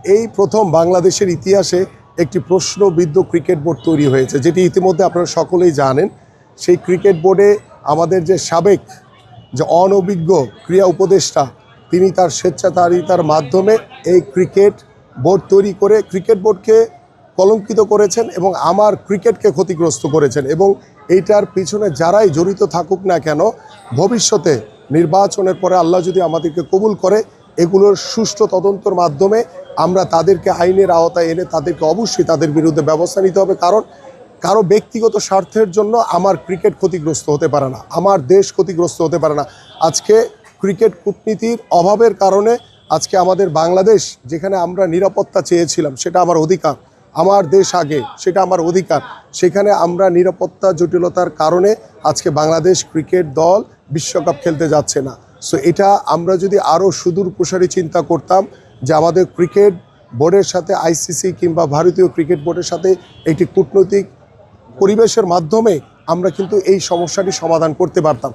এই প্রথম বাংলাদেশের ইতিহাসে একটি প্রশ্নবিদ্ধ ক্রিকেট বোর্ড তৈরি হয়েছে, যেটি ইতিমধ্যে আপনারা সকলেই জানেন। সেই ক্রিকেট বোর্ডে আমাদের যে সাবেক যে অনভিজ্ঞ ক্রীড়া উপদেষ্টা, তিনি তার স্বেচ্ছাচারিতার মাধ্যমে এই ক্রিকেট বোর্ড তৈরি করে ক্রিকেট বোর্ডকে কলঙ্কিত করেছেন এবং আমার ক্রিকেটকে ক্ষতিগ্রস্ত করেছেন। এবং এইটার পিছনে যারাই জড়িত থাকুক না কেন, ভবিষ্যতে নির্বাচনের পরে আল্লাহ যদি আমাদেরকে কবুল করে, এগুলোর সুষ্ঠু তদন্তের মাধ্যমে আমরা তাদেরকে আইনের আওতায় এনে তাদেরকে অবশ্যই তাদের বিরুদ্ধে ব্যবস্থা নিতে হবে। কারণ কারো ব্যক্তিগত স্বার্থের জন্য আমার ক্রিকেট ক্ষতিগ্রস্ত হতে পারে না, আমার দেশ ক্ষতিগ্রস্ত হতে পারে না। আজকে ক্রিকেট কূটনীতির অভাবের কারণে আজকে আমাদের বাংলাদেশ, যেখানে আমরা নিরাপত্তা চেয়েছিলাম, সেটা আমার অধিকার, আমার দেশ আগে, সেটা আমার অধিকার, সেখানে আমরা নিরাপত্তা জটিলতার কারণে আজকে বাংলাদেশ ক্রিকেট দল বিশ্বকাপ খেলতে যাচ্ছে না। সো এটা আমরা যদি আরও সুদূর প্রসারী চিন্তা করতাম যে আমাদের ক্রিকেট বোর্ডের সাথে আইসিসি কিংবা ভারতীয় ক্রিকেট বোর্ডের সাথে একটি কূটনৈতিক পরিবেশের মাধ্যমে আমরা কিন্তু এই সমস্যাটি সমাধান করতে পারতাম।